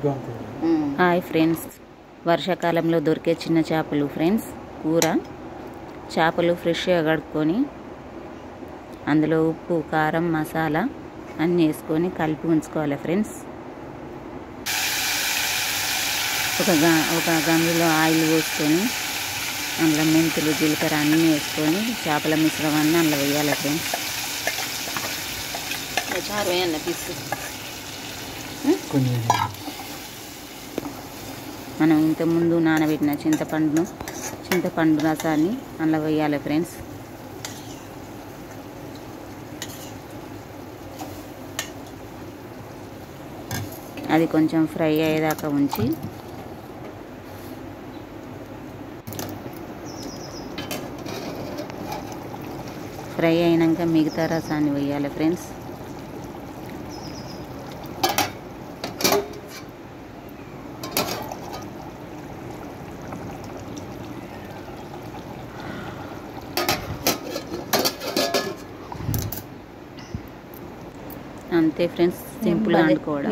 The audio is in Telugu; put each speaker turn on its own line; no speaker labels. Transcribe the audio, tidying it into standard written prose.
హాయ్ ఫ్రెండ్స్, వర్షాకాలంలో దొరికే చిన్న చేపలు ఫ్రెండ్స్ కూర. చేపలు ఫ్రెష్గా కడుక్కొని అందులో ఉప్పు, కారం, మసాలా అన్నీ వేసుకొని కలిపి ఉంచుకోవాలి ఫ్రెండ్స్. ఒక గంజులో ఆయిల్ పోసుకొని అందులో మెంతులు, జీలకర్ర అన్నీ వేసుకొని చేపల మిశ్రమాన్ని అందులో వేయాలి ఫ్రెండ్స్. చారు వేయన్న పీసు. మనం ఇంతకుముందు నానబెట్టిన చింతపండు రసాన్ని అందులో వేయాలి ఫ్రెండ్స్. అది కొంచెం ఫ్రై అయ్యేదాకా ఉంచి ఫ్రై అయినాక మిగతా రసాన్ని వేయాలి ఫ్రెండ్స్. అంతే ఫ్రెండ్స్, సింపుల్గా వండుకోవడం.